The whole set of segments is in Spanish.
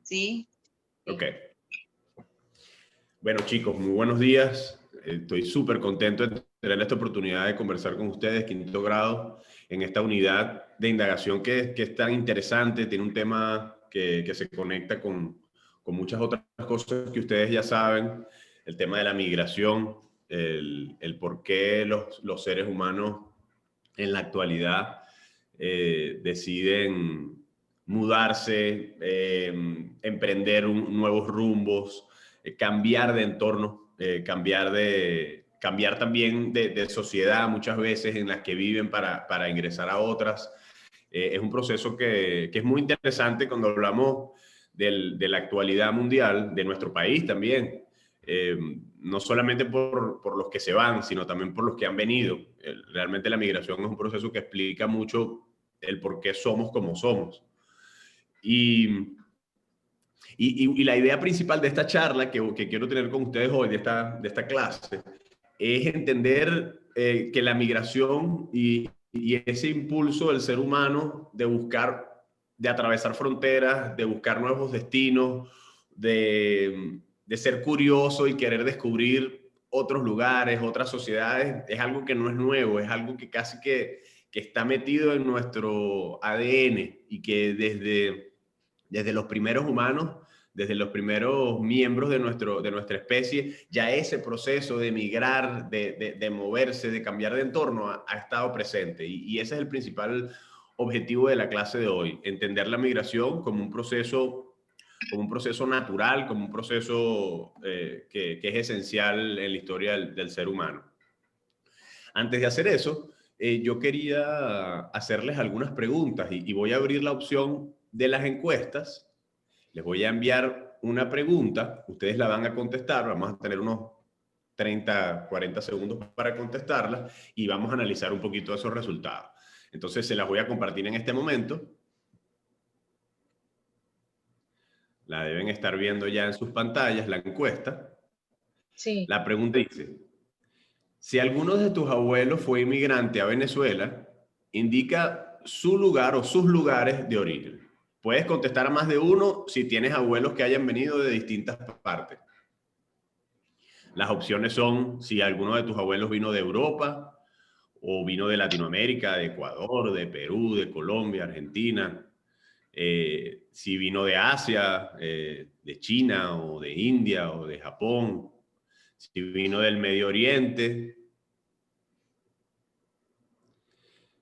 Sí. Ok. Bueno, chicos, muy buenos días. Estoy súper contento de tener esta oportunidad de conversar con ustedes, quinto grado, en esta unidad de indagación que es tan interesante. Tiene un tema que se conecta con muchas otras cosas que ustedes ya saben. El tema de la migración, el por qué los seres humanos en la actualidad deciden mudarse, emprender nuevos rumbos, cambiar de entorno, cambiar también de sociedad muchas veces en las que viven para ingresar a otras. Es un proceso que es muy interesante cuando hablamos de la actualidad mundial, de nuestro país también. No solamente por los que se van, sino también por los que han venido. Realmente la migración es un proceso que explica mucho el por qué somos como somos. Y la idea principal de esta charla que quiero tener con ustedes hoy, de esta clase, es entender que la migración y ese impulso del ser humano de buscar, de atravesar fronteras, de buscar nuevos destinos, de ser curioso y querer descubrir otros lugares, otras sociedades, es algo que no es nuevo, es algo que casi que está metido en nuestro ADN y que desde los primeros humanos, desde los primeros miembros de nuestra especie, ya ese proceso de migrar, de moverse, de cambiar de entorno ha estado presente. Y ese es el principal objetivo de la clase de hoy, entender la migración como un proceso natural, como un proceso que es esencial en la historia del ser humano. Antes de hacer eso, yo quería hacerles algunas preguntas y voy a abrir la opción de las encuestas. Les voy a enviar una pregunta, ustedes la van a contestar, vamos a tener unos 30, 40 segundos para contestarla y vamos a analizar un poquito esos resultados. Entonces se las voy a compartir en este momento. La deben estar viendo ya en sus pantallas, la encuesta. Sí. La pregunta dice, si alguno de tus abuelos fue inmigrante a Venezuela, indica su lugar o sus lugares de origen. Puedes contestar a más de uno si tienes abuelos que hayan venido de distintas partes. Las opciones son si alguno de tus abuelos vino de Europa o vino de Latinoamérica, de Ecuador, de Perú, de Colombia, Argentina. Si vino de Asia, de China o de India o de Japón. Si vino del Medio Oriente.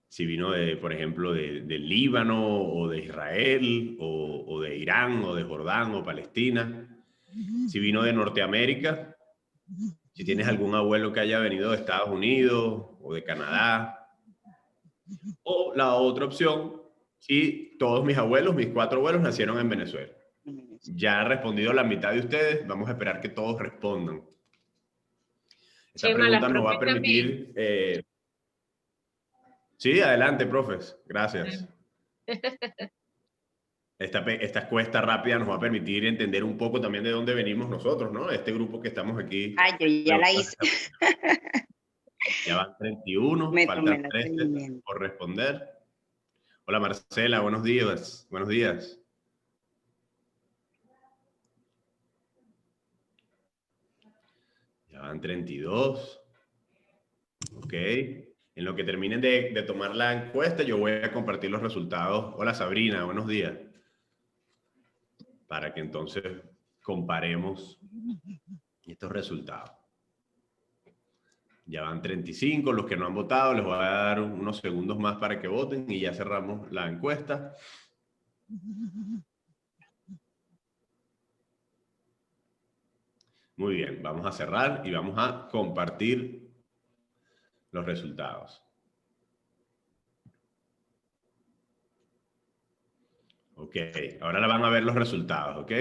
Si vino, por ejemplo, del Líbano o de Israel o de Irán o de Jordán o Palestina. Si vino de Norteamérica. Si tienes algún abuelo que haya venido de Estados Unidos o de Canadá. O la otra opción, si todos mis abuelos, mis 4 abuelos, nacieron en Venezuela. Ya ha respondido la mitad de ustedes, vamos a esperar que todos respondan. Esta pregunta nos va a permitir... Sí, adelante, profes. Gracias. Esta encuesta rápida nos va a permitir entender un poco también de dónde venimos nosotros, ¿no? Este grupo que estamos aquí. Ay, yo ya la hice. Ya van 31, faltan 13 por responder. Hola Marcela, buenos días. Buenos días. Ya van 32. Ok. En lo que terminen de tomar la encuesta, yo voy a compartir los resultados. Hola Sabrina, buenos días. Para que entonces comparemos estos resultados. Ya van 35, los que no han votado, les voy a dar unos segundos más para que voten y ya cerramos la encuesta. Muy bien, vamos a cerrar y vamos a compartir los resultados. Ok, ahora la van a ver los resultados, ¿ok?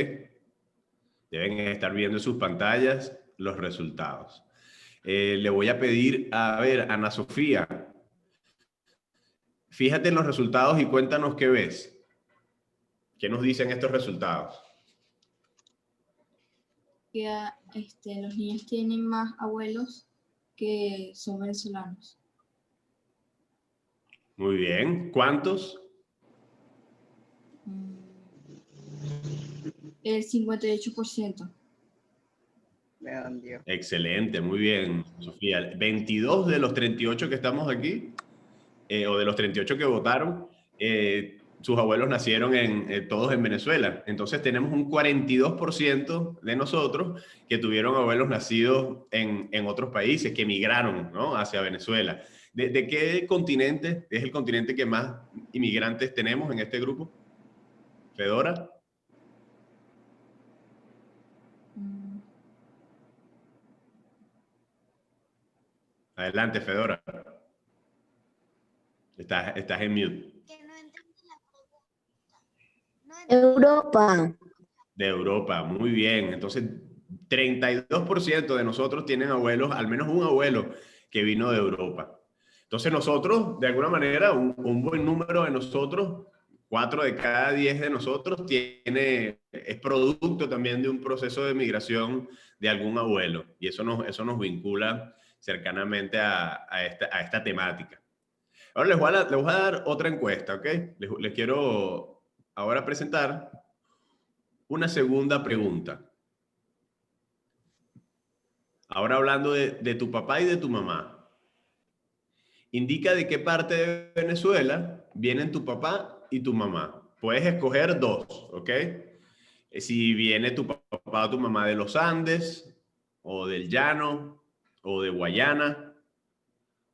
Deben estar viendo en sus pantallas los resultados. Le voy a pedir, a ver, Ana Sofía, fíjate en los resultados y cuéntanos qué ves. ¿Qué nos dicen estos resultados? Que los niños tienen más abuelos que son venezolanos. Muy bien. ¿Cuántos? el 58%. Grande. Excelente, muy bien, Sofía. 22 de los 38 que estamos aquí, o de los 38 que votaron, sus abuelos nacieron todos en Venezuela. Entonces tenemos un 42% de nosotros que tuvieron abuelos nacidos en otros países, que emigraron, ¿no?, hacia Venezuela. ¿De qué continente es el continente que más inmigrantes tenemos en este grupo? Fedora. Adelante, Fedora. Estás en mute. Que no entendí la pregunta. No entendí. Europa. De Europa, muy bien. Entonces, 32% de nosotros tienen abuelos, al menos un abuelo que vino de Europa. Entonces nosotros, de alguna manera, un buen número de nosotros, 4 de cada 10 de nosotros, es producto también de un proceso de migración de algún abuelo. Y eso nos vincula cercanamente a esta temática. Ahora les voy a dar otra encuesta, ¿ok? Les quiero ahora presentar una segunda pregunta. Ahora hablando de tu papá y de tu mamá. Indica de qué parte de Venezuela vienen tu papá y tu mamá. Puedes escoger dos, ¿ok? Si viene tu papá o tu mamá de los Andes, o del Llano, o de Guayana,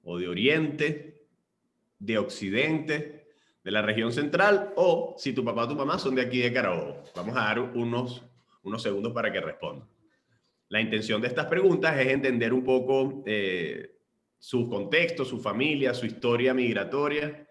o de Oriente, de Occidente, de la región central, o si tu papá o tu mamá son de aquí de Carabobo. Vamos a dar unos segundos para que respondan. La intención de estas preguntas es entender un poco su contexto, su familia, su historia migratoria,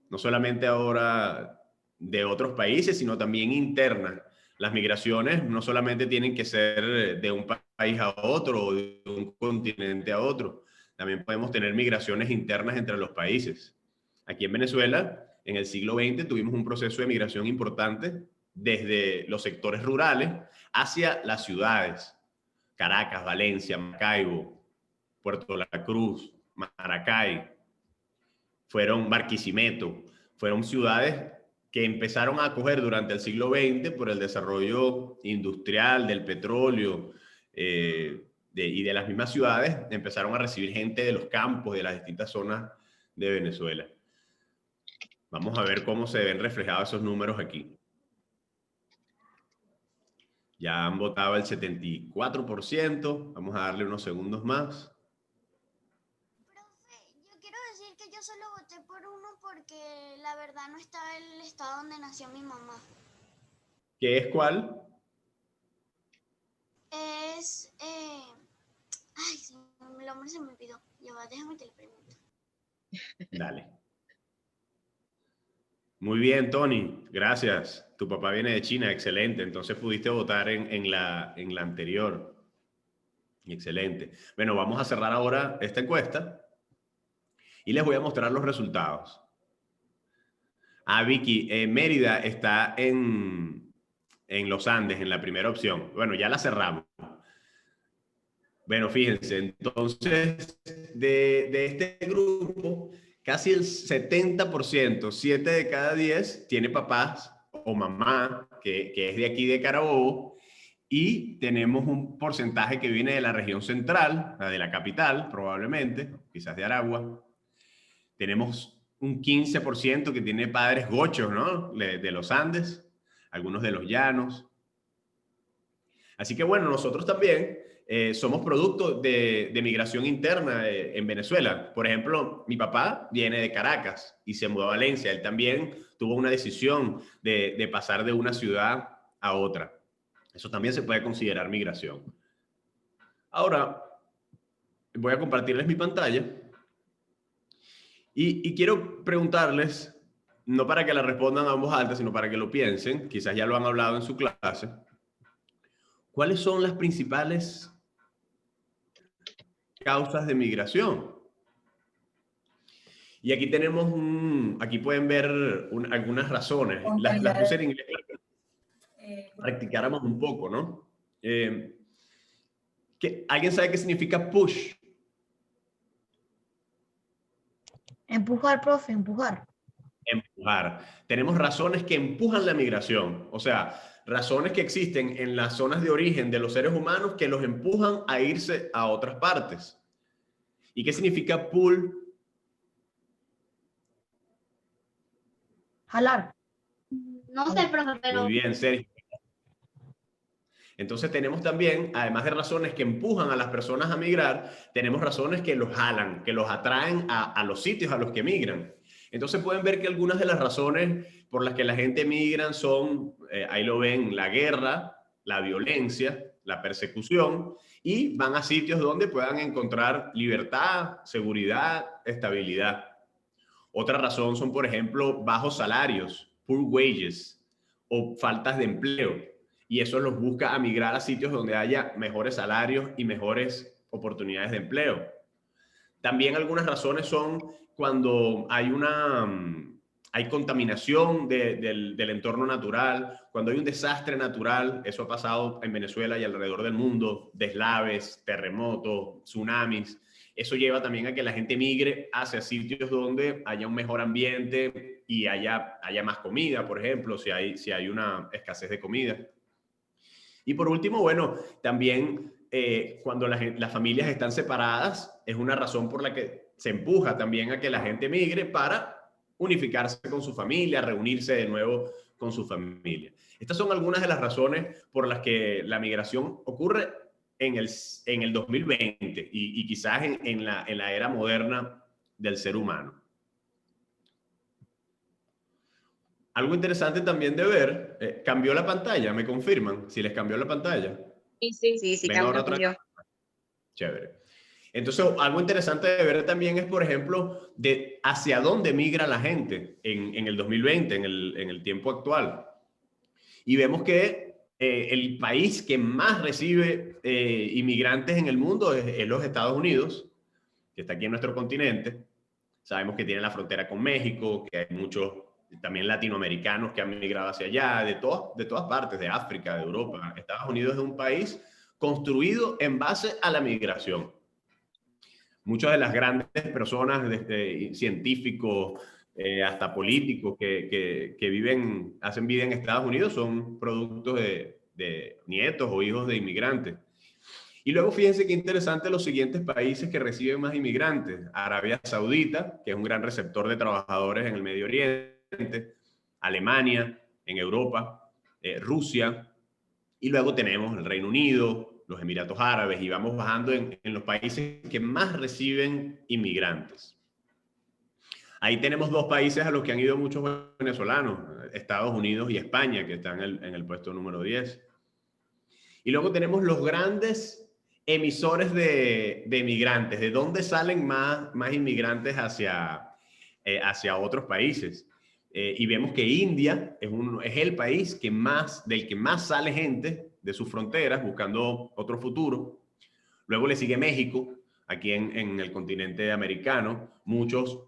no solamente ahora de otros países, sino también interna. Las migraciones no solamente tienen que ser de un país a otro o de un continente a otro, también podemos tener migraciones internas entre los países. Aquí en Venezuela, en el siglo XX, tuvimos un proceso de migración importante desde los sectores rurales hacia las ciudades. Caracas, Valencia, Maracaibo, Puerto La Cruz, Maracay, Barquisimeto, fueron ciudades que empezaron a acoger durante el siglo XX por el desarrollo industrial del petróleo y de las mismas ciudades, empezaron a recibir gente de los campos, de las distintas zonas de Venezuela. Vamos a ver cómo se ven reflejados esos números aquí. Ya han votado el 74%. Vamos a darle unos segundos más. Profe, yo quiero decir que yo solo voté por uno porque la verdad no estaba en el estado donde nació mi mamá. ¿Qué es cuál? Es... Ay, el nombre se me olvidó. Ya va, déjame que le pregunto. Dale. Muy bien, Tony. Gracias. Tu papá viene de China. Excelente. Entonces pudiste votar en la anterior. Excelente. Bueno, vamos a cerrar ahora esta encuesta y les voy a mostrar los resultados. Vicky, Mérida está en los Andes, en la primera opción. Bueno, ya la cerramos. Bueno, fíjense, entonces, de este grupo, casi el 70%, 7 de cada 10, tiene papás o mamá que es de aquí de Carabobo, y tenemos un porcentaje que viene de la región central, de la capital, probablemente, quizás de Aragua. Tenemos un 15% que tiene padres gochos, ¿no? De los Andes, algunos de los llanos. Así que bueno, nosotros también somos producto de migración interna en Venezuela. Por ejemplo, mi papá viene de Caracas y se mudó a Valencia. Él también tuvo una decisión de pasar de una ciudad a otra. Eso también se puede considerar migración. Ahora, voy a compartirles mi pantalla. Y quiero preguntarles, no para que la respondan a voz alta, sino para que lo piensen, quizás ya lo han hablado en su clase, ¿cuáles son las principales causas de migración? Y aquí tenemos aquí pueden ver algunas razones. Las puse en inglés para que practicáramos un poco, ¿no? ¿Alguien sabe qué significa push? Empujar, profe, empujar. Empujar. Tenemos razones que empujan la migración. O sea, razones que existen en las zonas de origen de los seres humanos que los empujan a irse a otras partes. ¿Y qué significa pull? Jalar. No sé, profe, pero Muy bien, Sergio. Entonces tenemos también, además de razones que empujan a las personas a migrar, tenemos razones que los jalan, que los atraen a los sitios a los que migran. Entonces pueden ver que algunas de las razones por las que la gente migra son, ahí lo ven, la guerra, la violencia, la persecución, y van a sitios donde puedan encontrar libertad, seguridad, estabilidad. Otra razón son, por ejemplo, bajos salarios, poor wages, o faltas de empleo. Y eso los busca a migrar a sitios donde haya mejores salarios y mejores oportunidades de empleo. También algunas razones son cuando hay contaminación del entorno natural, cuando hay un desastre natural. Eso ha pasado en Venezuela y alrededor del mundo, deslaves, terremotos, tsunamis. Eso lleva también a que la gente migre hacia sitios donde haya un mejor ambiente y haya más comida, por ejemplo, si hay una escasez de comida. Y por último, bueno, también cuando las familias están separadas, es una razón por la que se empuja también a que la gente migre para unificarse con su familia, reunirse de nuevo con su familia. Estas son algunas de las razones por las que la migración ocurre en el 2020 y quizás en la era moderna del ser humano. Algo interesante también de ver, cambió la pantalla, ¿me confirman? Si les cambió la pantalla. Sí, ¿Ven ahora otra vez? Chévere. Entonces, algo interesante de ver también es, por ejemplo, de hacia dónde migra la gente en el 2020, en el tiempo actual. Y vemos que el país que más recibe inmigrantes en el mundo es los Estados Unidos, que está aquí en nuestro continente. Sabemos que tiene la frontera con México, que hay muchos también latinoamericanos que han migrado hacia allá, de todas partes, de África, de Europa. Estados Unidos es un país construido en base a la migración. Muchas de las grandes personas, desde científicos hasta políticos que hacen vida en Estados Unidos, son productos de nietos o hijos de inmigrantes. Y luego fíjense qué interesante los siguientes países que reciben más inmigrantes. Arabia Saudita, que es un gran receptor de trabajadores en el Medio Oriente, Alemania, en Europa, Rusia, y luego tenemos el Reino Unido, los Emiratos Árabes, y vamos bajando en los países que más reciben inmigrantes. Ahí tenemos dos países a los que han ido muchos venezolanos, Estados Unidos y España, que están en el puesto número 10. Y luego tenemos los grandes emisores de migrantes, de dónde salen más inmigrantes hacia otros países. Y vemos que India es el país del que más sale gente de sus fronteras buscando otro futuro. Luego le sigue México, aquí en el continente americano. Muchos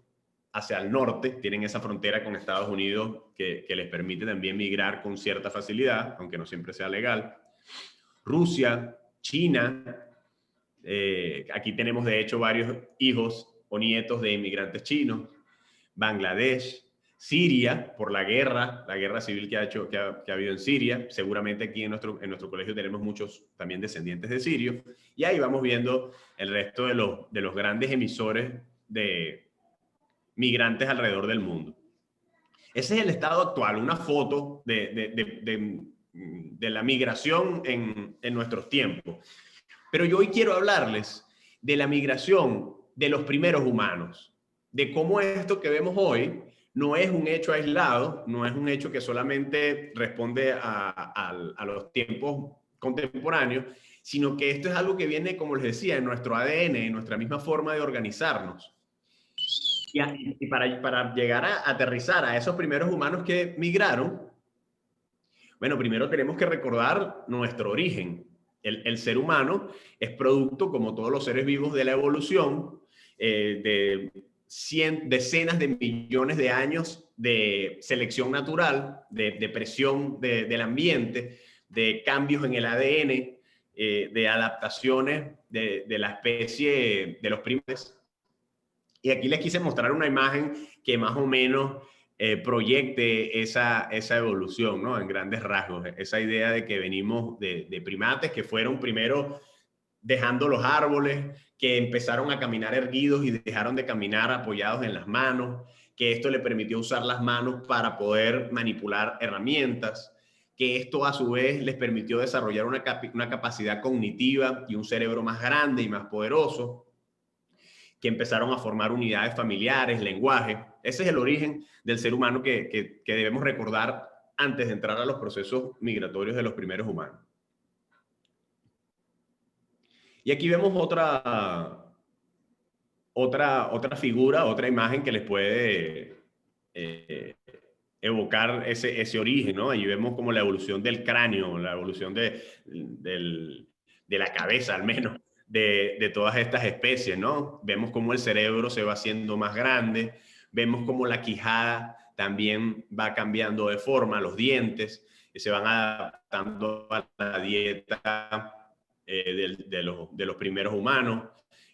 hacia el norte tienen esa frontera con Estados Unidos que les permite también migrar con cierta facilidad, aunque no siempre sea legal. Rusia, China, aquí tenemos de hecho varios hijos o nietos de inmigrantes chinos, Bangladesh, Siria, por la guerra civil que ha habido en Siria. Seguramente aquí en nuestro colegio tenemos muchos también descendientes de sirios, y ahí vamos viendo el resto de los grandes emisores de migrantes alrededor del mundo. Ese es el estado actual, una foto de la migración en nuestros tiempos. Pero yo hoy quiero hablarles de la migración de los primeros humanos, de cómo esto que vemos hoy no es un hecho aislado, no es un hecho que solamente responde a los tiempos contemporáneos, sino que esto es algo que viene, como les decía, en nuestro ADN, en nuestra misma forma de organizarnos. Y para llegar a aterrizar a esos primeros humanos que migraron, bueno, primero tenemos que recordar nuestro origen. El ser humano es producto, como todos los seres vivos, de la evolución, de decenas de millones de años de selección natural, de presión del ambiente, de cambios en el ADN, de adaptaciones de la especie de los primates. Y aquí les quise mostrar una imagen que más o menos proyecte esa evolución, ¿no? En grandes rasgos, esa idea de que venimos de primates que fueron primero dejando los árboles, que empezaron a caminar erguidos y dejaron de caminar apoyados en las manos, que esto le permitió usar las manos para poder manipular herramientas, que esto a su vez les permitió desarrollar una capacidad cognitiva y un cerebro más grande y más poderoso, que empezaron a formar unidades familiares, lenguaje. Ese es el origen del ser humano que debemos recordar antes de entrar a los procesos migratorios de los primeros humanos. Y aquí vemos otra figura, otra imagen que les puede evocar ese origen, ¿no? Ahí vemos como la evolución del cráneo, la evolución de la cabeza, al menos, de todas estas especies, ¿no? Vemos cómo el cerebro se va haciendo más grande, vemos cómo la quijada también va cambiando de forma, los dientes se van adaptando a la dieta de los primeros humanos.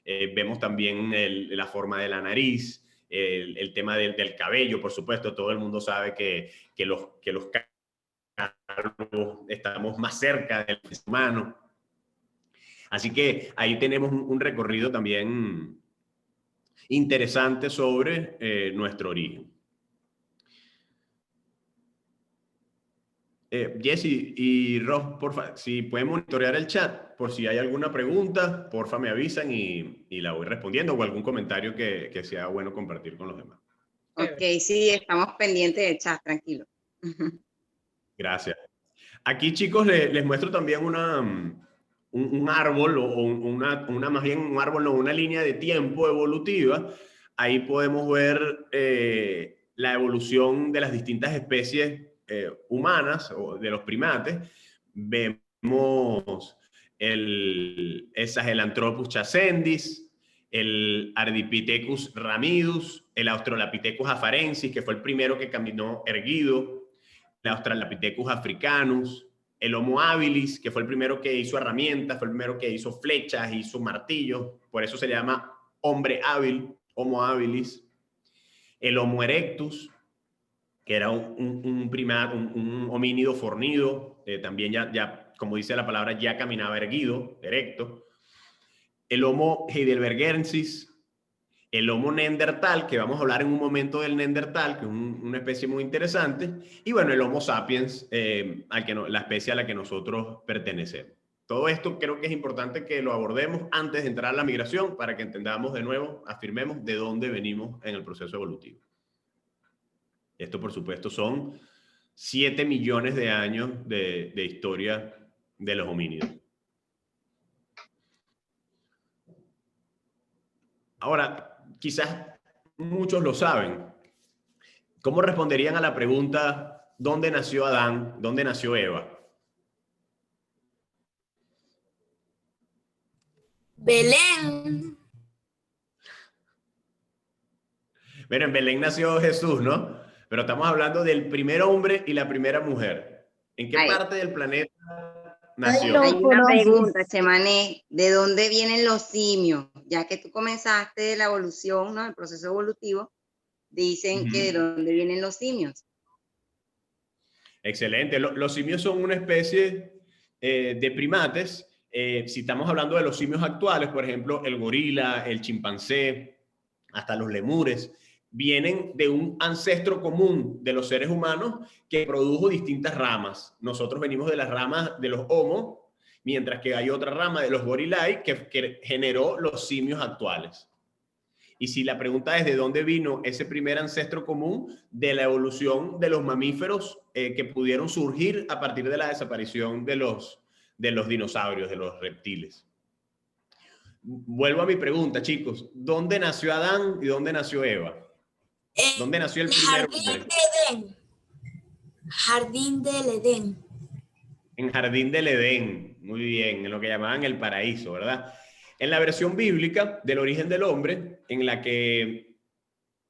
Vemos también la forma de la nariz, el tema del cabello, por supuesto. Todo el mundo sabe que los calvos estamos más cerca del ser humano. Así que ahí tenemos un recorrido también interesante sobre nuestro origen. Jesse y Ross, porfa, si pueden monitorear el chat, por si hay alguna pregunta, porfa me avisan y la voy respondiendo, o algún comentario que sea bueno compartir con los demás. Ok, sí, estamos pendientes del chat, tranquilo. Gracias. Aquí, chicos, les muestro también un árbol, o más bien un árbol, no, una línea de tiempo evolutiva. Ahí podemos ver la evolución de las distintas especies humanas o de los primates. Vemos el Sahelanthropus chascendis, el Ardipithecus ramidus, el Australopithecus afarensis, que fue el primero que caminó erguido, el Australopithecus africanus, el Homo habilis, que fue el primero que hizo herramientas, fue el primero que hizo flechas, hizo martillos, por eso se llama hombre hábil, Homo habilis, el Homo erectus, que era un homínido fornido, también ya, como dice la palabra, ya caminaba erguido, erecto. El Homo heidelbergensis, el Homo neandertal, que vamos a hablar en un momento del neandertal, que es una especie muy interesante, y bueno, el Homo sapiens, la especie a la que nosotros pertenecemos. Todo esto creo que es importante que lo abordemos antes de entrar a la migración, para que entendamos de nuevo, afirmemos de dónde venimos en el proceso evolutivo. Esto, por supuesto, son 7 millones de años de historia de los homínidos. Ahora, quizás muchos lo saben. ¿Cómo responderían a la pregunta, ¿dónde nació Adán? ¿Dónde nació Eva? Belén. Bueno, en Belén nació Jesús, ¿no? Pero estamos hablando del primer hombre y la primera mujer. ¿En qué parte del planeta nació? Hay una pregunta, Chemané, ¿de dónde vienen los simios? Ya que tú comenzaste la evolución, ¿no? El proceso evolutivo, dicen que de dónde vienen los simios. Excelente. Los simios son una especie de primates. Si estamos hablando de los simios actuales, por ejemplo, el gorila, el chimpancé, hasta los lemures, vienen de un ancestro común de los seres humanos que produjo distintas ramas. Nosotros venimos de las ramas de los Homo, mientras que hay otra rama de los Gorillae que generó los simios actuales. Y si la pregunta es de dónde vino ese primer ancestro común, de la evolución de los mamíferos que pudieron surgir a partir de la desaparición de los dinosaurios, de los reptiles. Vuelvo a mi pregunta, chicos. ¿Dónde nació Adán y dónde nació Eva? ¿Dónde nació el primer hombre? Jardín del Edén. En Jardín del Edén, muy bien, en lo que llamaban el paraíso, ¿verdad? En la versión bíblica del origen del hombre, en la que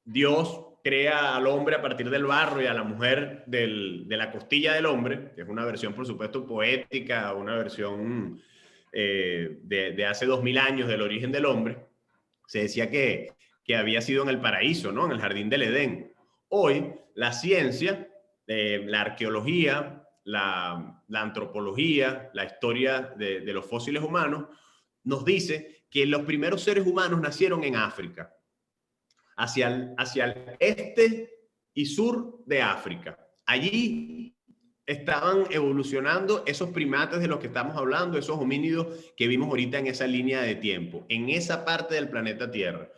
Dios crea al hombre a partir del barro y a la mujer de la costilla del hombre, que es una versión, por supuesto, poética, una versión de hace 2000 años del origen del hombre, se decía que había sido en el paraíso, ¿no? En el Jardín del Edén. hoy la ciencia, la arqueología, la antropología, la historia de los fósiles humanos, nos dice que los primeros seres humanos nacieron en África, hacia el este y sur de África. Allí estaban evolucionando esos primates de los que estamos hablando, esos homínidos que vimos ahorita en esa línea de tiempo, en esa parte del planeta Tierra.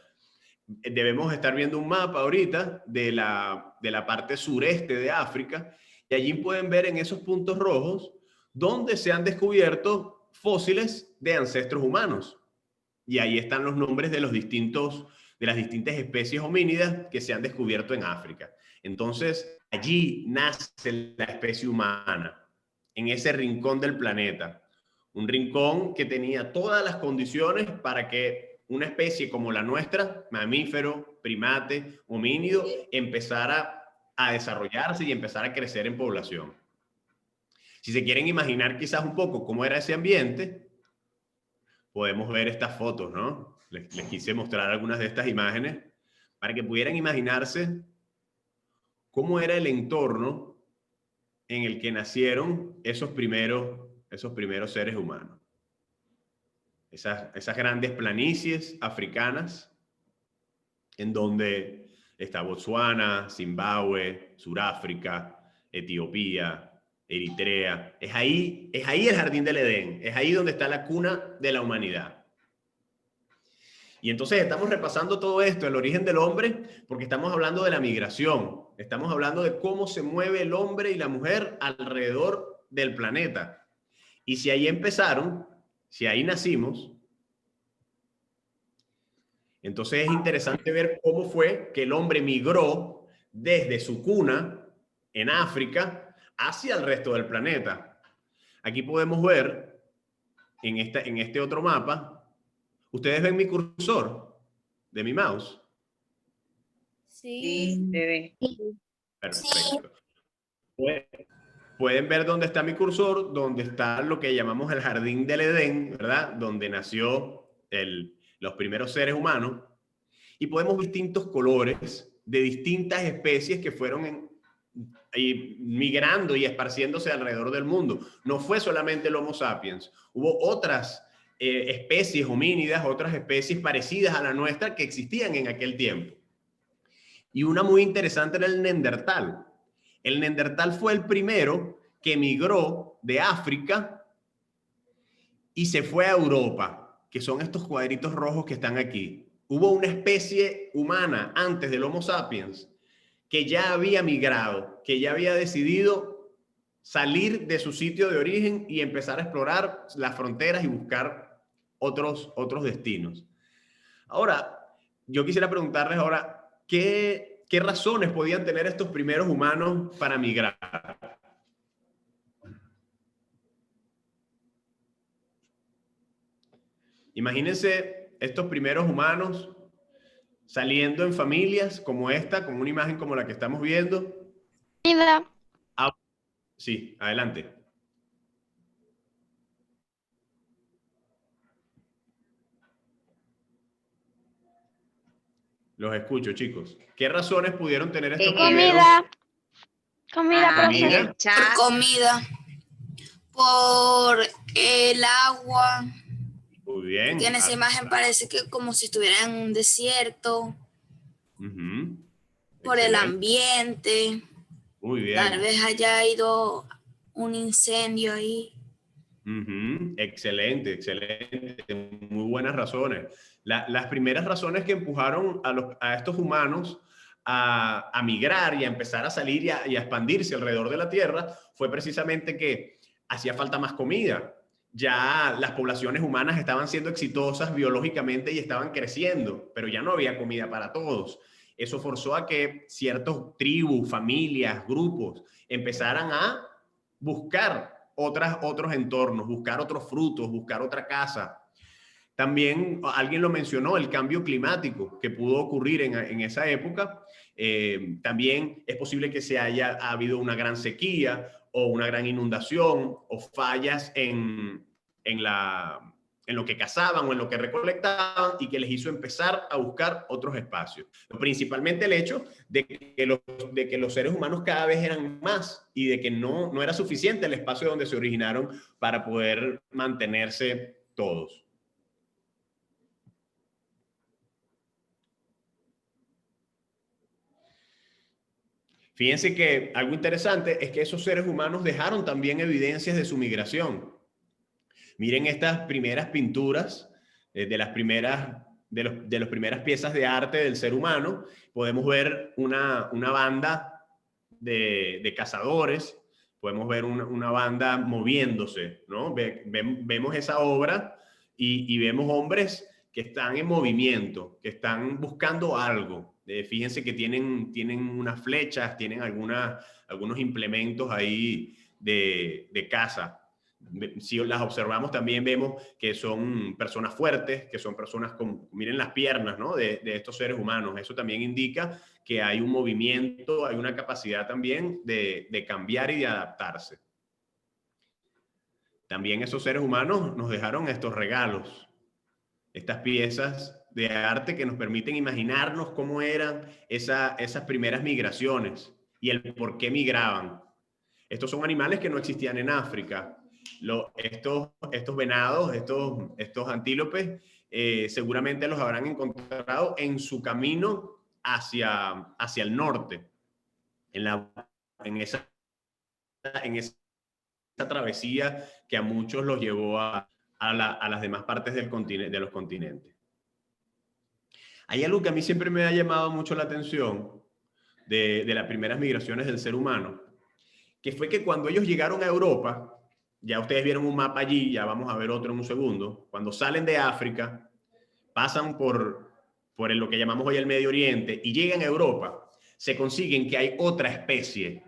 Debemos estar viendo un mapa ahorita de la parte sureste de África, y allí pueden ver en esos puntos rojos donde se han descubierto fósiles de ancestros humanos. Y ahí están los nombres de las distintas especies homínidas que se han descubierto en África. Entonces, allí nace la especie humana, en ese rincón del planeta. Un rincón que tenía todas las condiciones para que una especie como la nuestra, mamífero, primate, homínido, empezara a desarrollarse y empezara a crecer en población. Si se quieren imaginar quizás un poco cómo era ese ambiente, podemos ver estas fotos, ¿no? Les quise mostrar algunas de estas imágenes para que pudieran imaginarse cómo era el entorno en el que nacieron esos primeros seres humanos. Esas grandes planicies africanas en donde está Botsuana, Zimbabue, Sudáfrica, Etiopía, Eritrea. Es ahí el jardín del Edén, es ahí donde está la cuna de la humanidad. Y entonces estamos repasando todo esto, el origen del hombre, porque estamos hablando de la migración, estamos hablando de cómo se mueve el hombre y la mujer alrededor del planeta. Y si ahí empezaron, si ahí nacimos, entonces es interesante ver cómo fue que el hombre migró desde su cuna en África hacia el resto del planeta. Aquí podemos ver en este otro mapa. ¿Ustedes ven mi cursor de mi mouse? Sí, se ve. Perfecto. Pueden ver dónde está mi cursor, donde está lo que llamamos el jardín del Edén, ¿verdad? Donde nació los primeros seres humanos. Y podemos ver distintos colores de distintas especies que fueron migrando y esparciéndose alrededor del mundo. No fue solamente el Homo sapiens, hubo otras especies homínidas, otras especies parecidas a la nuestra que existían en aquel tiempo. Y una muy interesante era el Neandertal. El Neandertal fue el primero que migró de África y se fue a Europa, que son estos cuadritos rojos que están aquí. Hubo una especie humana antes del Homo sapiens que ya había migrado, que ya había decidido salir de su sitio de origen y empezar a explorar las fronteras y buscar otros destinos. Ahora, yo quisiera preguntarles ahora, ¿qué razones podían tener estos primeros humanos para migrar? Imagínense estos primeros humanos saliendo en familias como esta, con una imagen como la que estamos viendo. Sí, adelante. Los escucho, chicos. ¿Qué razones pudieron tener estos primeros? Comida. En el Por chat. comida, por el agua. Muy bien. Que en esa imagen parece que como si estuviera en un desierto. Por el ambiente. Muy bien. Tal vez haya ido un incendio ahí. Excelente, excelente. Muy buenas razones. Las primeras razones que empujaron a estos humanos a migrar y a empezar a salir y a expandirse alrededor de la Tierra fue precisamente que hacía falta más comida. Ya las poblaciones humanas estaban siendo exitosas biológicamente y estaban creciendo, pero ya no había comida para todos. Eso forzó a que ciertas tribus, familias, grupos empezaran a buscar otros entornos, buscar otros frutos, buscar otra casa. También alguien lo mencionó, el cambio climático que pudo ocurrir en esa época. También es posible que ha habido una gran sequía o una gran inundación o fallas en en lo que cazaban o en lo que recolectaban y que les hizo empezar a buscar otros espacios. Principalmente el hecho de que los seres humanos cada vez eran más y de que no era suficiente el espacio donde se originaron para poder mantenerse todos. Fíjense que algo interesante es que esos seres humanos dejaron también evidencias de su migración. Miren estas primeras pinturas de las primeras piezas de arte del ser humano. Podemos ver una banda de cazadores, podemos ver una banda moviéndose, ¿no? Vemos esa obra y vemos hombres que están en movimiento, que están buscando algo. Fíjense que tienen unas flechas, tienen algunos implementos ahí de caza. Si las observamos también vemos que son personas fuertes, que son personas con, miren las piernas, ¿no? de estos seres humanos. Eso también indica que hay un movimiento, hay una capacidad también de cambiar y de adaptarse. También esos seres humanos nos dejaron estos regalos, estas piezas de arte que nos permiten imaginarnos cómo eran esas primeras migraciones y el por qué migraban. Estos son animales que no existían en África. Estos venados, estos antílopes, seguramente los habrán encontrado en su camino hacia el norte, en esa travesía que a muchos los llevó a las demás partes de los continentes. Hay algo que a mí siempre me ha llamado mucho la atención de las primeras migraciones del ser humano, que fue que cuando ellos llegaron a Europa, ya ustedes vieron un mapa allí, ya vamos a ver otro en un segundo, cuando salen de África, pasan por lo que llamamos hoy el Medio Oriente y llegan a Europa, se consiguen que hay otra especie,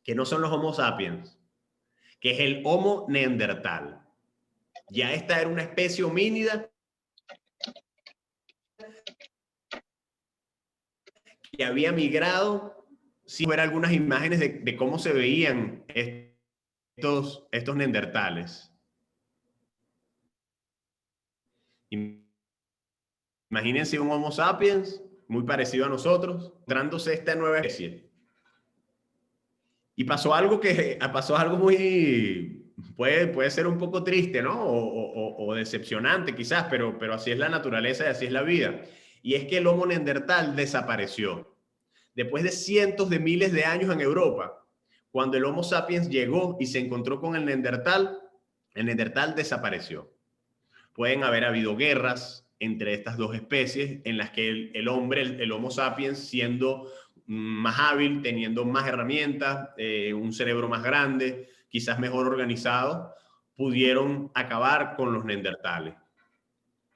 que no son los Homo sapiens, que es el Homo neandertal. Ya esta era una especie homínida que había migrado. Si fuera algunas imágenes de cómo se veían estos neandertales. Imagínense un Homo sapiens muy parecido a nosotros, encontrándose esta nueva especie. Y pasó algo muy, puede ser un poco triste, ¿no? O decepcionante quizás, pero así es la naturaleza y así es la vida. Y es que el Homo neandertal desapareció. Después de cientos de miles de años en Europa, cuando el Homo sapiens llegó y se encontró con el neandertal desapareció. Pueden haber habido guerras entre estas dos especies en las que el hombre, el Homo sapiens, siendo más hábil, teniendo más herramientas, un cerebro más grande, quizás mejor organizado, pudieron acabar con los neandertales.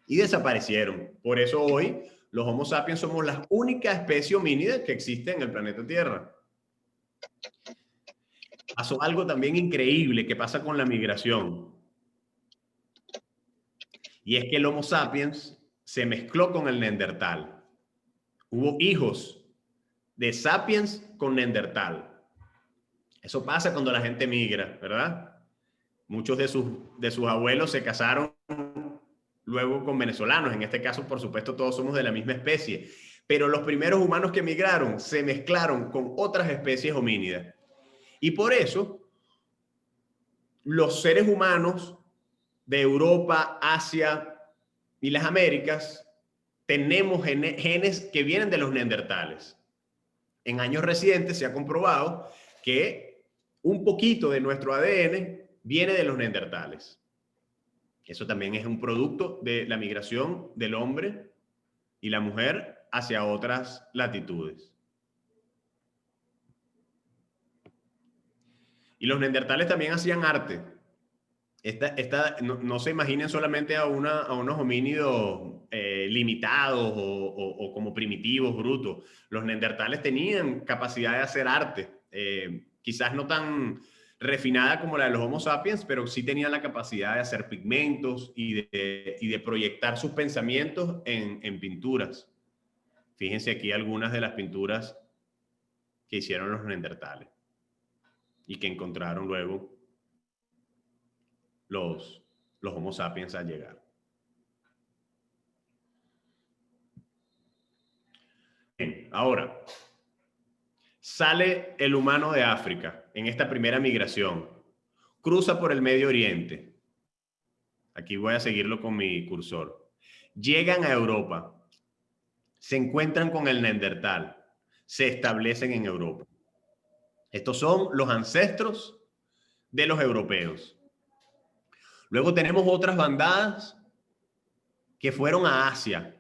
Y desaparecieron. Por eso hoy los Homo sapiens somos la única especie homínida que existe en el planeta Tierra. Pasó algo también increíble que pasa con la migración. Y es que el Homo sapiens se mezcló con el neandertal. Hubo hijos de sapiens con neandertal. Eso pasa cuando la gente migra, ¿verdad? Muchos de sus abuelos se casaron luego con venezolanos. En este caso, por supuesto, todos somos de la misma especie. Pero los primeros humanos que migraron se mezclaron con otras especies homínidas. Y por eso, los seres humanos de Europa, Asia y las Américas tenemos genes que vienen de los neandertales. En años recientes se ha comprobado que un poquito de nuestro ADN viene de los neandertales. Eso también es un producto de la migración del hombre y la mujer hacia otras latitudes. Y los neandertales también hacían arte. No se imaginen solamente a unos homínidos limitados o como primitivos, brutos. Los neandertales tenían capacidad de hacer arte. Quizás no tan refinada como la de los Homo sapiens, pero sí tenían la capacidad de hacer pigmentos y de proyectar sus pensamientos en pinturas. Fíjense aquí algunas de las pinturas que hicieron los neandertales y que encontraron luego los los Homo sapiens al llegar. Bien, ahora, sale el humano de África en esta primera migración, cruza por el Medio Oriente. Aquí voy a seguirlo con mi cursor. Llegan a Europa, se encuentran con el Neandertal, se establecen en Europa. Estos son los ancestros de los europeos. Luego tenemos otras bandadas que fueron a Asia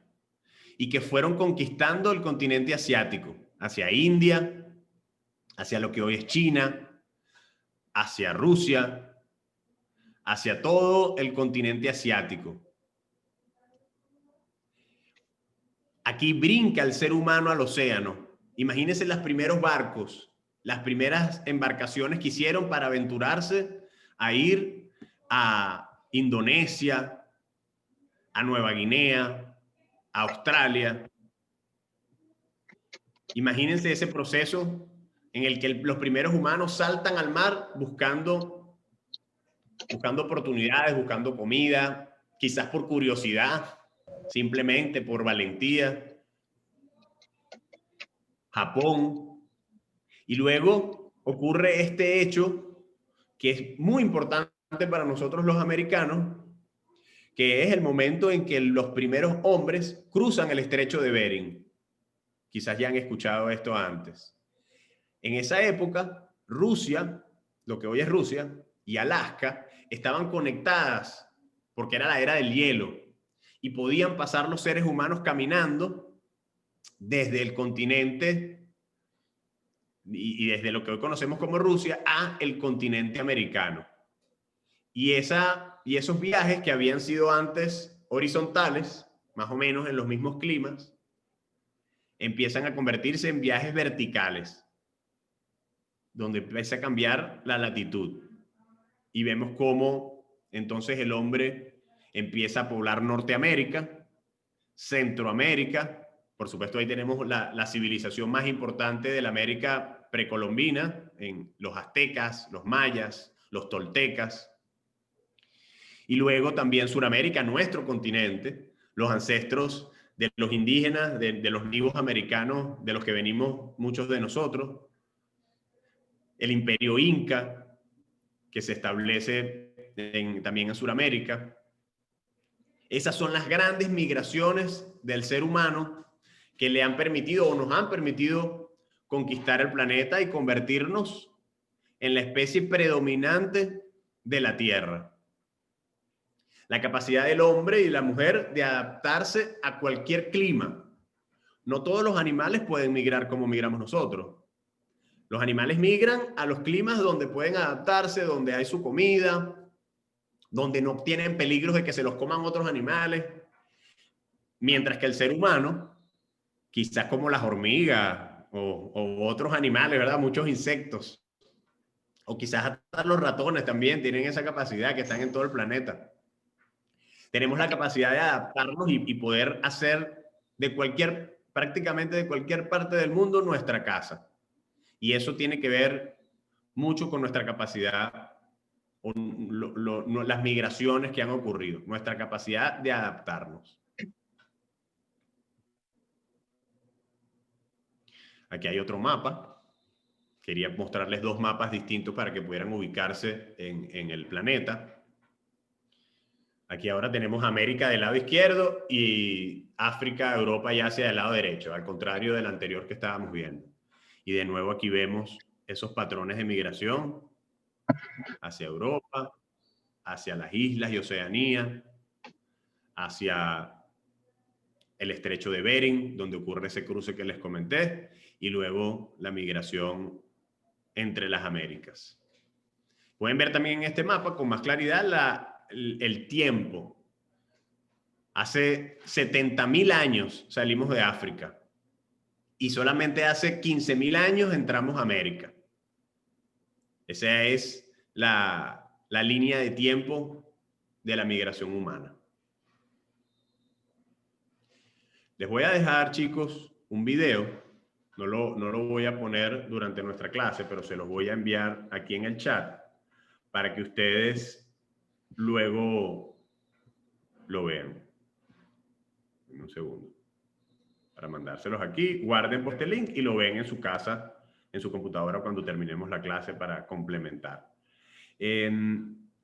y que fueron conquistando el continente asiático, hacia India, hacia lo que hoy es China, hacia Rusia, hacia todo el continente asiático. Aquí brinca el ser humano al océano. Imagínense los primeros barcos, las primeras embarcaciones que hicieron para aventurarse a ir a Indonesia, a Nueva Guinea, a Australia. Imagínense ese proceso en el que los primeros humanos saltan al mar buscando oportunidades, buscando comida, quizás por curiosidad, simplemente por valentía. Japón. Y luego ocurre este hecho que es muy importante para nosotros los americanos, que es el momento en que los primeros hombres cruzan el estrecho de Bering. Quizás ya han escuchado esto antes. En esa época, Rusia, lo que hoy es Rusia, y Alaska estaban conectadas porque era la era del hielo y podían pasar los seres humanos caminando desde el continente y desde lo que hoy conocemos como Rusia a el continente americano. Y esos viajes que habían sido antes horizontales, más o menos en los mismos climas, empiezan a convertirse en viajes verticales, donde empieza a cambiar la latitud. Y vemos cómo entonces el hombre empieza a poblar Norteamérica, Centroamérica. Por supuesto, ahí tenemos la civilización más importante de la América precolombina, en los aztecas, los mayas, los toltecas. Y luego también Suramérica, nuestro continente, los ancestros de los indígenas, de los nativos americanos, de los que venimos muchos de nosotros. El imperio inca, que se establece también en Suramérica. Esas son las grandes migraciones del ser humano que le han permitido o nos han permitido conquistar el planeta y convertirnos en la especie predominante de la Tierra. La capacidad del hombre y la mujer de adaptarse a cualquier clima. No todos los animales pueden migrar como migramos nosotros. Los animales migran a los climas donde pueden adaptarse, donde hay su comida, donde no tienen peligros de que se los coman otros animales. Mientras que el ser humano, quizás como las hormigas o otros animales, ¿verdad? Muchos insectos, o quizás hasta los ratones también tienen esa capacidad que están en todo el planeta. Tenemos la capacidad de adaptarnos y poder hacer prácticamente de cualquier parte del mundo nuestra casa. Y eso tiene que ver mucho con nuestra capacidad, las migraciones que han ocurrido, nuestra capacidad de adaptarnos. Aquí hay otro mapa. Quería mostrarles dos mapas distintos para que pudieran ubicarse en el planeta. Aquí ahora tenemos América del lado izquierdo y África, Europa y Asia del lado derecho, al contrario del anterior que estábamos viendo. Y de nuevo aquí vemos esos patrones de migración hacia Europa, hacia las islas y Oceanía, hacia el estrecho de Bering, donde ocurre ese cruce que les comenté, y luego la migración entre las Américas. Pueden ver también en este mapa con más claridad el tiempo. Hace 70.000 años salimos de África. Y solamente hace 15.000 años entramos a América. Esa es la línea de tiempo de la migración humana. Les voy a dejar, chicos, un video. No lo voy a poner durante nuestra clase, pero se los voy a enviar aquí en el chat para que ustedes luego lo vean. En un segundo. Para mandárselos aquí, guarden por este link y lo ven en su casa, en su computadora cuando terminemos la clase para complementar.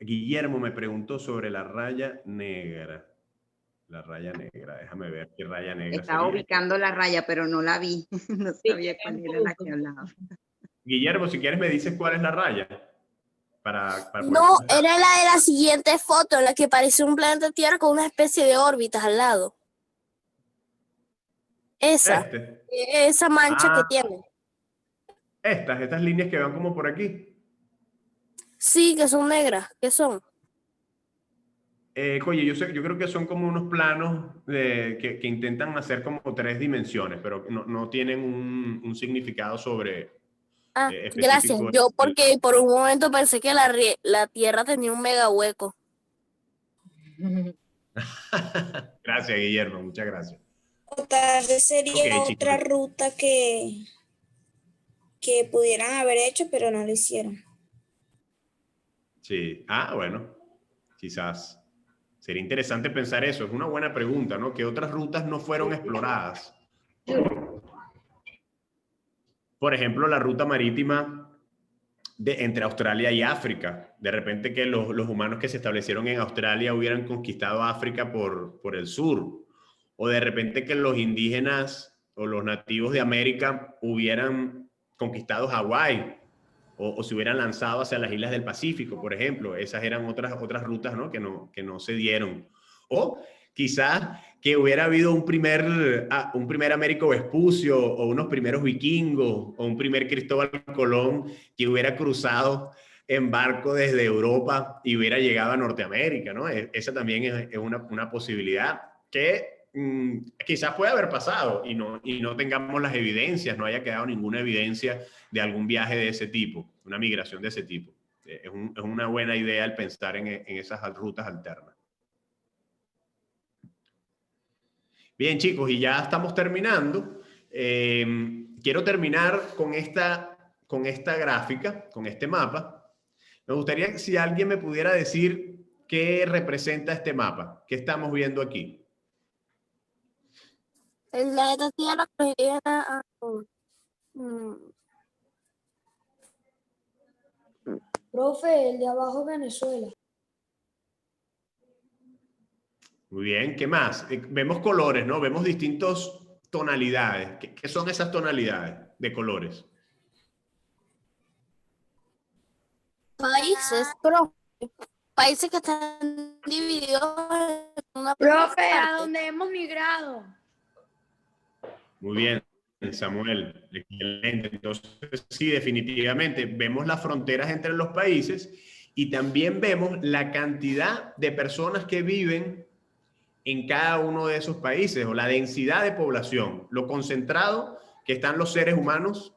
Guillermo me preguntó sobre la raya negra. La raya negra, déjame ver qué raya negra Estaba sería. ubicando la raya, pero no la vi. No sabía cuál era la que hablaba. Guillermo, si quieres me dices cuál es la raya. Para poder No, comentar. era la de la siguiente foto, en la que parece un planeta Tierra con una especie de órbitas al lado. Esa, esa mancha que tiene. Estas líneas que van como por aquí. Sí, que son negras. ¿Qué son? Oye, yo creo que son como unos planos que intentan hacer como 3 dimensiones, pero no tienen un significado sobre Ah, específico. gracias. Yo porque por un momento pensé que la Tierra tenía un mega hueco. Gracias, Guillermo, muchas gracias. Tal vez sería Ok, otra chicos. ruta que pudieran haber hecho, pero no lo hicieron. Sí, bueno, quizás. Sería interesante pensar eso, es una buena pregunta, ¿no? ¿Qué otras rutas no fueron exploradas? Por ejemplo, la ruta marítima entre Australia y África. De repente que los humanos que se establecieron en Australia hubieran conquistado África por el sur. O de repente que los indígenas o los nativos de América hubieran conquistado Hawái. O se hubieran lanzado hacia las islas del Pacífico, por ejemplo. Esas eran otras rutas, ¿no? Que no se dieron. O quizás que hubiera habido un primer Américo Vespucio, o unos primeros vikingos, o un primer Cristóbal Colón, que hubiera cruzado en barco desde Europa y hubiera llegado a Norteamérica, ¿no? Esa también es una posibilidad que quizás puede haber pasado y no tengamos las evidencias, no haya quedado ninguna evidencia de algún viaje de ese tipo, una migración de ese tipo. Es una buena idea el pensar en esas rutas alternas. Bien, chicos, y ya estamos terminando. Quiero terminar con esta gráfica, con este mapa. Me gustaría si alguien me pudiera decir qué representa este mapa, qué estamos viendo aquí. El planeta Tierra nos iría a... Profe, el de abajo es Venezuela. Muy bien, ¿qué más? Vemos colores, ¿no? Vemos distintas tonalidades. ¿Qué son esas tonalidades de colores? Países, países que están divididos en una Profe, parte. ¿a dónde hemos migrado? Muy bien, Samuel. Excelente. Entonces, sí, definitivamente vemos las fronteras entre los países y también vemos la cantidad de personas que viven en cada uno de esos países, o la densidad de población, lo concentrado que están los seres humanos,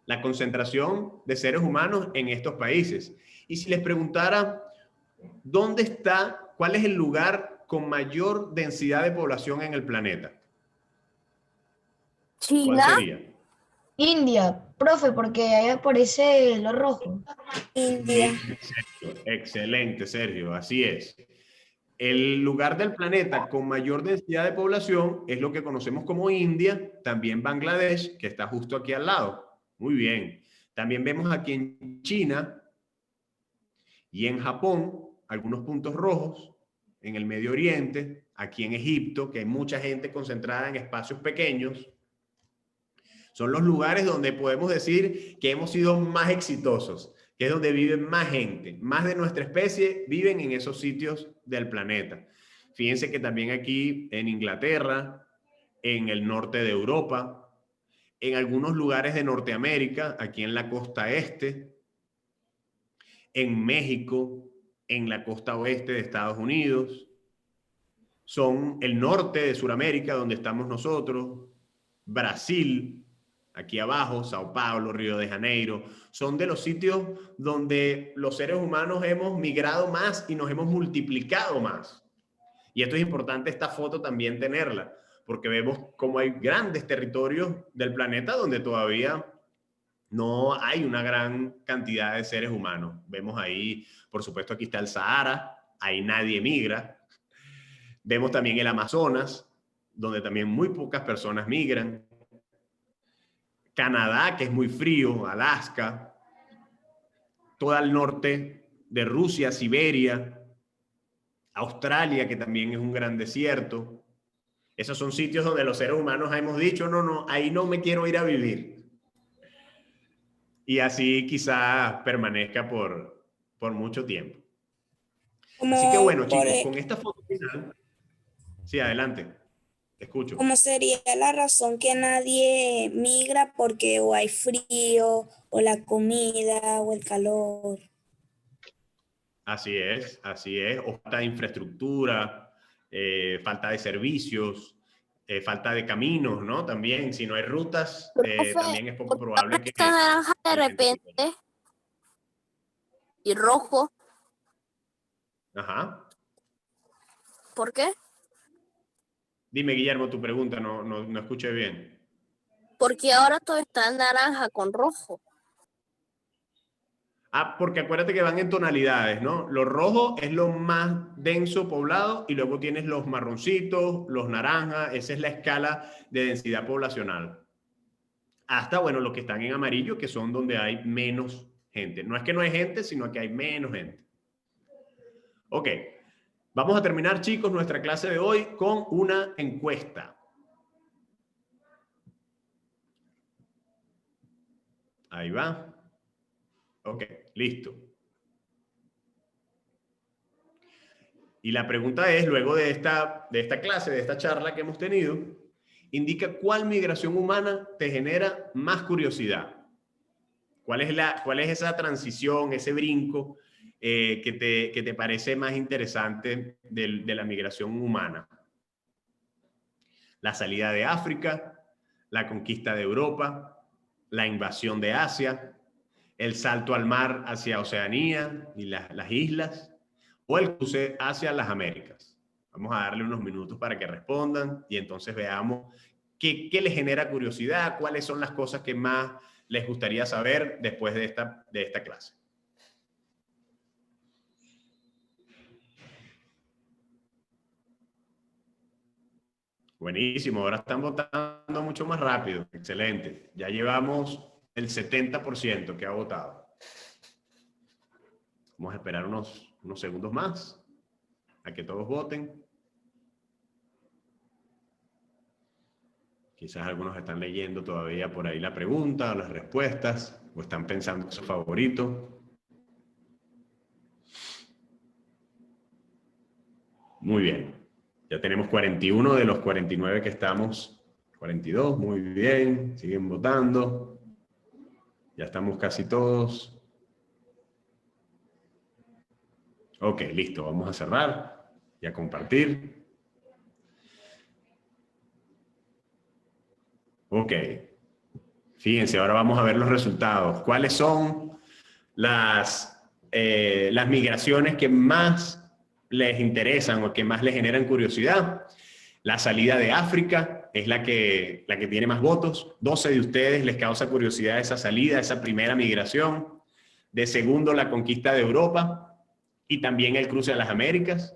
la concentración de seres humanos en estos países. Y si les preguntara, ¿cuál es el lugar con mayor densidad de población en el planeta? China. ¿Cuál sería? India, profe, porque ahí aparece lo rojo. India. Excelente, Sergio, así es. El lugar del planeta con mayor densidad de población es lo que conocemos como India, también Bangladesh, que está justo aquí al lado. Muy bien. También vemos aquí en China y en Japón algunos puntos rojos, en el Medio Oriente, aquí en Egipto, que hay mucha gente concentrada en espacios pequeños. Son los lugares donde podemos decir que hemos sido más exitosos, que es donde viven más gente, más de nuestra especie viven en esos sitios del planeta. Fíjense que también aquí en Inglaterra, en el norte de Europa, en algunos lugares de Norteamérica, aquí en la costa este, en México, en la costa oeste de Estados Unidos, son el norte de Sudamérica, donde estamos nosotros, Brasil, aquí abajo, Sao Paulo, Río de Janeiro, son de los sitios donde los seres humanos hemos migrado más y nos hemos multiplicado más. Y esto es importante, esta foto también tenerla, porque vemos cómo hay grandes territorios del planeta donde todavía no hay una gran cantidad de seres humanos. Vemos ahí, por supuesto, aquí está el Sahara, ahí nadie migra, Vemos también el Amazonas, donde también muy pocas personas migran. Canadá, que es muy frío, Alaska, todo el norte de Rusia, Siberia, Australia, que también es un gran desierto. Esos son sitios donde los seres humanos hemos dicho, no, ahí no me quiero ir a vivir. Y así quizás permanezca por mucho tiempo. Así que bueno, chicos, con esta foto final... Sí, adelante. Te escucho. ¿Cómo sería la razón que nadie migra? Porque o hay frío, o la comida, o el calor. Así es. O falta de infraestructura, falta de servicios, falta de caminos, ¿no? También, si no hay rutas, Profe, también es poco probable que... Está naranja de repente y rojo. Ajá. ¿Por qué? Dime, Guillermo, tu pregunta, no escuché bien. Porque ahora todo está en naranja con rojo. Porque acuérdate que van en tonalidades, ¿no? Lo rojo es lo más denso poblado y luego tienes los marroncitos, los naranjas, esa es la escala de densidad poblacional. Hasta, bueno, los que están en amarillo, que son donde hay menos gente. No es que no hay gente, sino que hay menos gente. Ok. Vamos a terminar, chicos, nuestra clase de hoy con una encuesta. Ahí va. Ok, listo. Y la pregunta es, luego de esta clase, de esta charla que hemos tenido, indica cuál migración humana te genera más curiosidad. ¿Cuál es esa transición, ese brinco que te parece más interesante de la migración humana? La salida de África, la conquista de Europa, la invasión de Asia, el salto al mar hacia Oceanía y las islas, o el cruce hacia las Américas. Vamos a darle unos minutos para que respondan y entonces veamos qué les genera curiosidad, cuáles son las cosas que más les gustaría saber después de esta clase. Buenísimo, ahora están votando mucho más rápido. Excelente. Ya llevamos el 70% que ha votado. Vamos a esperar unos segundos más a que todos voten. Quizás algunos están leyendo todavía por ahí la pregunta o las respuestas, o están pensando en su favorito. Muy bien. Ya tenemos 41 de los 49 que estamos. 42, muy bien. Siguen votando. Ya estamos casi todos. Ok, listo. Vamos a cerrar y a compartir. Ok. Fíjense, ahora vamos a ver los resultados. ¿Cuáles son las migraciones que más les interesan o que más les generan curiosidad? La salida de África es la que tiene más votos. 12 de ustedes les causa curiosidad esa salida, esa primera migración. De segundo, la conquista de Europa y también el cruce a las Américas.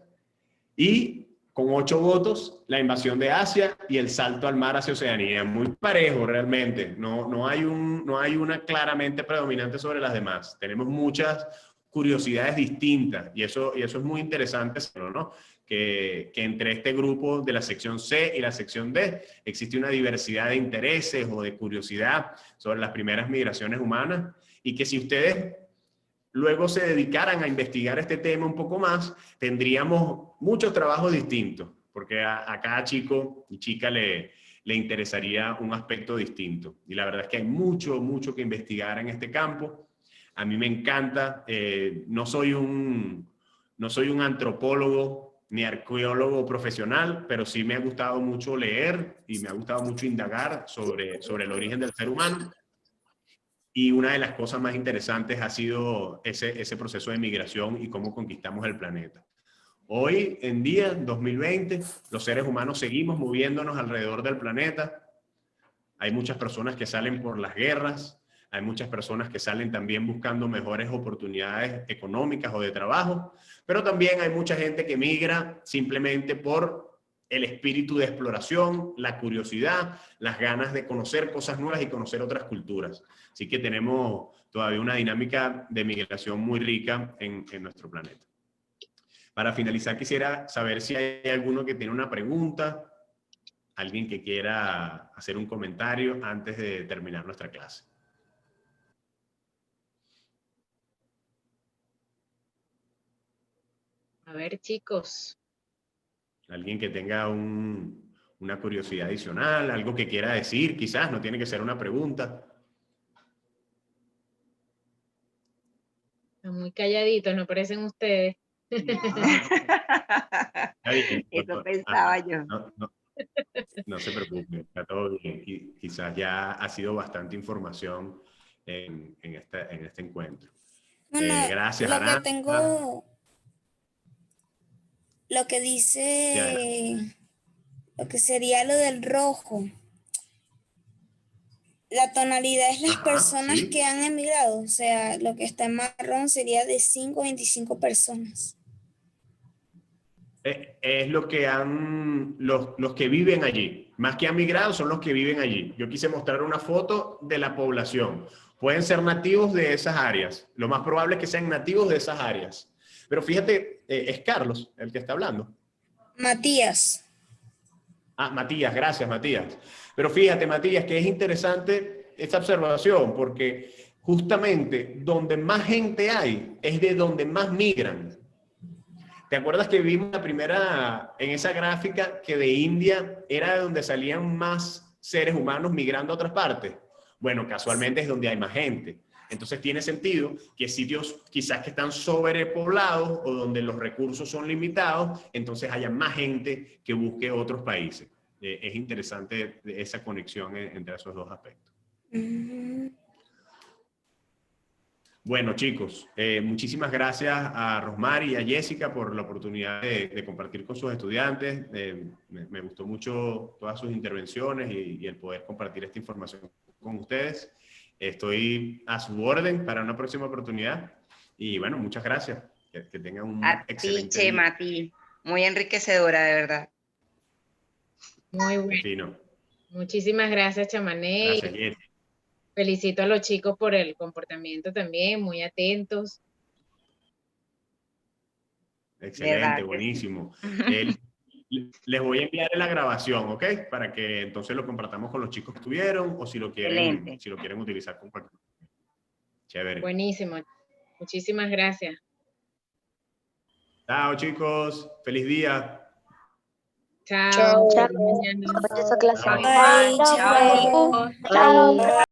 Y con 8 votos, la invasión de Asia y el salto al mar hacia Oceanía. Muy parejo realmente. No hay una claramente predominante sobre las demás. Tenemos muchas curiosidades distintas y eso es muy interesante, ¿no? Que entre este grupo de la sección C y la sección D existe una diversidad de intereses o de curiosidad sobre las primeras migraciones humanas y que si ustedes luego se dedicaran a investigar este tema un poco más, tendríamos muchos trabajos distintos, porque a cada chico y chica le interesaría un aspecto distinto. Y la verdad es que hay mucho que investigar en este campo. A mí me encanta, no soy un antropólogo ni arqueólogo profesional, pero sí me ha gustado mucho leer y me ha gustado mucho indagar sobre el origen del ser humano. Y una de las cosas más interesantes ha sido ese proceso de migración y cómo conquistamos el planeta. Hoy en día, 2020, los seres humanos seguimos moviéndonos alrededor del planeta. Hay muchas personas que salen por las guerras, hay muchas personas que salen también buscando mejores oportunidades económicas o de trabajo, pero también hay mucha gente que migra simplemente por el espíritu de exploración, la curiosidad, las ganas de conocer cosas nuevas y conocer otras culturas. Así que tenemos todavía una dinámica de migración muy rica en nuestro planeta. Para finalizar, quisiera saber si hay alguno que tiene una pregunta, alguien que quiera hacer un comentario antes de terminar nuestra clase. A ver, chicos. Alguien que tenga una curiosidad adicional, algo que quiera decir, quizás, no tiene que ser una pregunta. Están muy calladitos, ¿no parecen ustedes? Está bien, Eso doctor. pensaba yo. No se preocupe, está todo bien. Quizás ya ha sido bastante información en este encuentro. Bueno, Gracias, lo que Aranza. tengo, lo que Ya, dice, lo que sería lo del rojo. La tonalidad es las Ajá, personas sí. que han emigrado, o sea, lo que está en marrón sería de 5 a 25 personas. Es lo que los que viven allí. Más que han migrado, son los que viven allí. Yo quise mostrar una foto de la población. Pueden ser nativos de esas áreas. Lo más probable es que sean nativos de esas áreas. Pero fíjate, es Carlos el que está hablando. Matías. Ah, Matías, gracias, Matías. Pero fíjate, Matías, que es interesante esta observación, porque justamente donde más gente hay es de donde más migran. ¿Te acuerdas que vimos la primera, en esa gráfica, que de India era de donde salían más seres humanos migrando a otras partes? Bueno, casualmente es donde hay más gente. Entonces tiene sentido que sitios quizás que están sobrepoblados o donde los recursos son limitados, entonces haya más gente que busque otros países. Es interesante esa conexión entre esos dos aspectos. Bueno, chicos, muchísimas gracias a Rosmary y a Jessica por la oportunidad de compartir con sus estudiantes. Me gustó mucho todas sus intervenciones y el poder compartir esta información con ustedes. Estoy a su orden para una próxima oportunidad. Y bueno, muchas gracias. Que tengan un excelente día. Chema, a ti. Muy enriquecedora, de verdad. Muy bueno. Fino. Muchísimas gracias, Chamané. Gracias, Jessica. Felicito a los chicos por el comportamiento también, muy atentos. Excelente, ¿Verdad que buenísimo. Les voy a enviar la grabación, ¿ok? Para que entonces lo compartamos con los chicos que estuvieron o si lo quieren utilizar con cualquier. Chévere. Buenísimo. Muchísimas gracias. Chao, chicos. Feliz día. Chao. Chao. Hasta mañana. Esa clase. Bye, chao. Chao.